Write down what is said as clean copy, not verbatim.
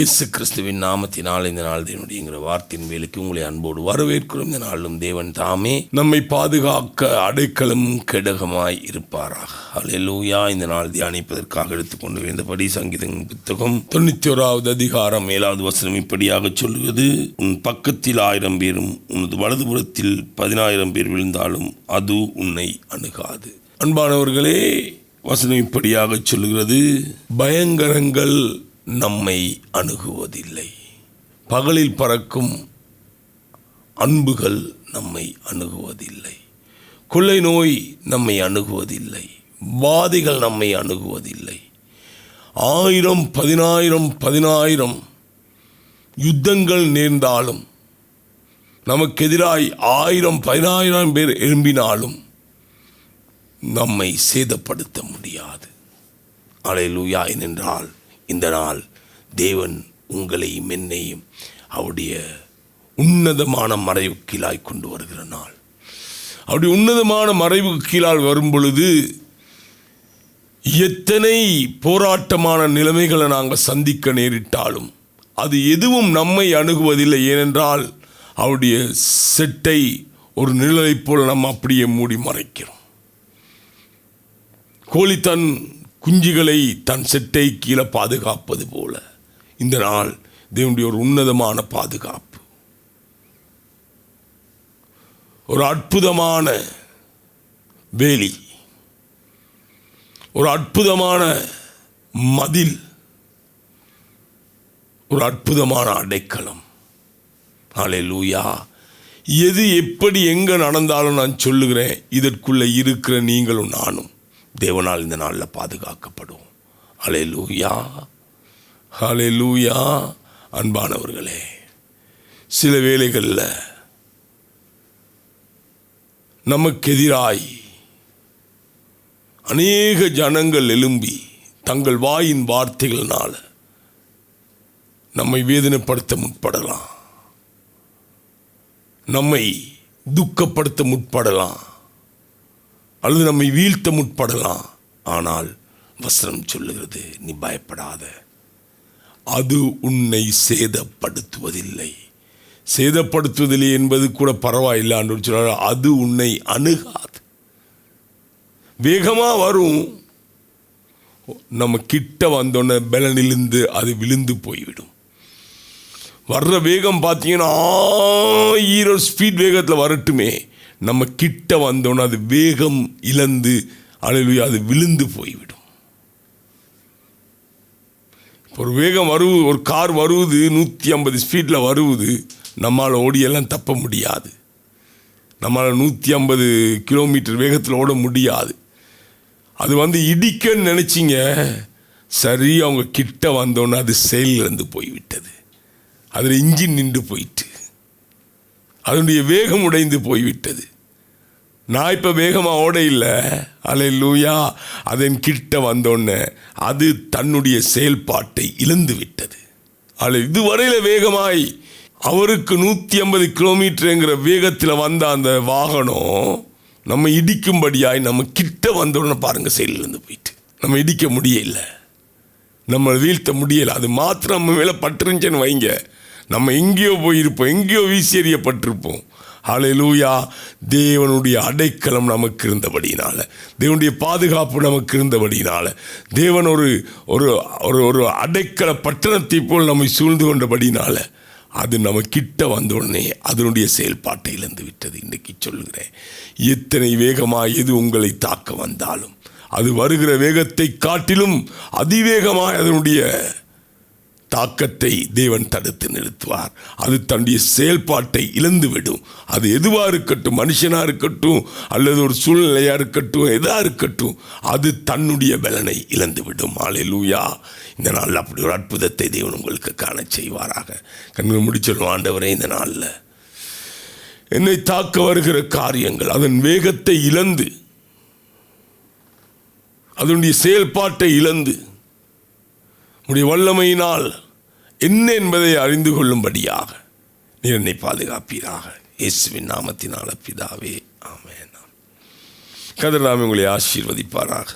இயேசு கிறிஸ்துவின் நாமத்தினால் இந்த நாள் தேவனுடைய வார்த்தையின் வேலைக்கு உங்களை அன்போடு வரவேற்கிறோம். இந்த நாளும் தேவன் தாமே நம்மை பாதுகாக்க அடைக்கலம் கெடகமாய் இருப்பாராக. அல்லேலூயா. இந்த நாள் தியானிப்பதற்காக எடுத்துக்கொண்டு வேண்டபடி சங்கீதம் புத்தகம் 91வது அதிகாரம் 7வது வசனம் இப்படியாக சொல்லுவது, உன் பக்கத்தில் 1000 பேரும் உனது வலதுபுறத்தில் 10,000 பேர் விழுந்தாலும் அது உன்னை அணுகாது. அன்பானவர்களே, வசனம் இப்படியாக சொல்லுகிறது, பயங்கரங்கள் நம்மை அணுகுவதில்லை. பகலில் பறக்கும் அன்புகள் நம்மை அணுகுவதில்லை. கொள்ளை நோய் நம்மை அணுகுவதில்லை. வாதிகள் நம்மை அணுகுவதில்லை. 1000, 10,000, 10,000 யுத்தங்கள் நேர்ந்தாலும், நமக்கு எதிராய் 1000, 10,000 பேர் எழும்பினாலும் நம்மை சேதப்படுத்த முடியாது. அல்லேலூயா. ஏனென்றால் இந்த நாள் தேவன் உங்களையும் என்னையும் அவருடைய உன்னதமான மறைவு கீழாய் கொண்டு வருகிற நாள். அவருடைய உன்னதமான மறைவு கீழால் வரும் பொழுது எத்தனை போராட்டமான நிலைமைகளை நாங்கள் சந்திக்க நேரிட்டாலும் அது எதுவும் நம்மை அணுகுவதில்லை. ஏனென்றால் அவருடைய செட்டை ஒரு நிழலை போல நம்ம அப்படியே மூடி மறைக்கிறோம். கோழி தன் குஞ்சுகளை தன் செட்டை கீழே பாதுகாப்பது போல இந்த நாள் தேவனுடைய ஒரு உன்னதமான பாதுகாப்பு, ஒரு அற்புதமான வேலி, ஒரு அற்புதமான மதில், ஒரு அற்புதமான அடைக்கலம். அல்லேலூயா. எது எப்படி எங்கே நடந்தாலும் நான் சொல்லுகிறேன், இதற்குள்ளே இருக்கிற நீங்களும் நானும் தேவனால் இந்த நாளில் பாதுகாக்கப்படுவோம். அல்லேலூயா, அல்லேலூயா. அன்பானவர்களே, சில வேளைகளில் நமக்கு எதிராய் அநேக ஜனங்கள் எழும்பி தங்கள் வாயின் வார்த்தைகளினால் நம்மை வேதனைப்படுத்த முற்படலாம், நம்மை துக்கப்படுத்த முற்படலாம், அல்லது நம்மை வீழ்த்த முற்படலாம். ஆனால் வசனம் சொல்லுகிறது, நீ பயப்படாத, அது உன்னை சேதப்படுத்துவதில்லை. சேதப்படுத்துவதில்லை என்பது கூட பரவாயில்லை. என்று சொல்றார், அது உன்னை அணுகாது. வேகமாக வரும், நம்ம கிட்ட வந்தோன்னே பலனிலிருந்து அது விழுந்து போய்விடும். வர்ற வேகம் பார்த்தீங்கன்னா 1000 ஸ்பீட் வேகத்தில் வரட்டுமே, நம்ம கிட்ட வந்தோன்னா அது வேகம் இழந்து அல்லேலூயா அது விழுந்து போய்விடும். ஒரு வேகம் வருவது, ஒரு கார் வருவது 150 ஸ்பீடில் வருவது, நம்மால் ஓடியெல்லாம் தப்ப முடியாது. நம்மளால் 150 கிலோமீட்டர் வேகத்தில் ஓட முடியாது. அது இடிக்கன்னு நினச்சிங்க, சரி அவங்க கிட்ட வந்தோன்னே அது செயலிழந்து போய்விட்டது. அதில் இன்ஜின் நின்று போயிட்டு அதனுடைய வேகம் உடைந்து போய்விட்டது. நான் இப்போ வேகமாக ஓட இல்லை. அல்லேலூயா. அதன் கிட்ட வந்தோன்னே அது தன்னுடைய செயல்பாட்டை இழந்து விட்டது. இதுவரையில் வேகமாய் அவருக்கு 150 கிலோமீட்டருங்கிற வேகத்தில் வந்த அந்த வாகனம் நம்ம இடிக்கும்படியாய் நம்ம கிட்ட வந்தோடனே பாருங்கள் செயலிழந்து போயிட்டு நம்ம இடிக்க முடியல, நம்ம வீழ்த்த முடியலை. அது மாத்திரம் நம்ம மேலே பட்டுருந்துச்சேன்னு வைங்க, நம்ம எங்கேயோ போயிருப்போம், எங்கேயோ வீசி எறியப்பட்டிருப்போம். அல்லேலூயா. தேவனுடைய அடைக்கலம் நமக்கு இருந்தபடினால, தேவனுடைய பாதுகாப்பு நமக்கு இருந்தபடினால, தேவன் ஒரு ஒரு அடைக்கல பட்டணத்தை போல் நம்மை சூழ்ந்து கொண்டபடினால அது நம்ம கிட்ட வந்தோடனே அதனுடைய செயல்பாட்டை இழந்து விட்டது. இன்றைக்கு சொல்லுகிறேன், எத்தனை வேகமாக எது உங்களை தாக்க வந்தாலும் அது வருகிற வேகத்தை காட்டிலும் அதிவேகமாக அதனுடைய தாக்கத்தை தேவன் தடுத்து நிறுத்துவார். அது தன்னுடைய செயல்பாட்டை இழந்துவிடும். அது எதுவாக இருக்கட்டும், மனுஷனாக இருக்கட்டும் அல்லது ஒரு சூழ்நிலையாக இருக்கட்டும், எதாக இருக்கட்டும், அது தன்னுடைய பலனை இழந்துவிடும். அல்லேலூயா. இந்த நாளில் அப்படி ஒரு அற்புதத்தை தேவன் உங்களுக்கு காண செய்வாராக. கண்கள் முடிச்சிடும். ஆண்டவரே, இந்த நாளில் என்னை தாக்க வருகிற காரியங்கள் அதன் வேகத்தை இழந்து, அதனுடைய செயல்பாட்டை இழந்து உடைய வல்லமையினால் என்ன என்பதை அறிந்து கொள்ளும்படியாக நீர் என்னை பாதுகாப்பீராக. இயேசுவின் நாமத்தினால பிதாவே, ஆமென். கர்த்தர் தாமே உங்களை ஆசீர்வதிப்பாராக.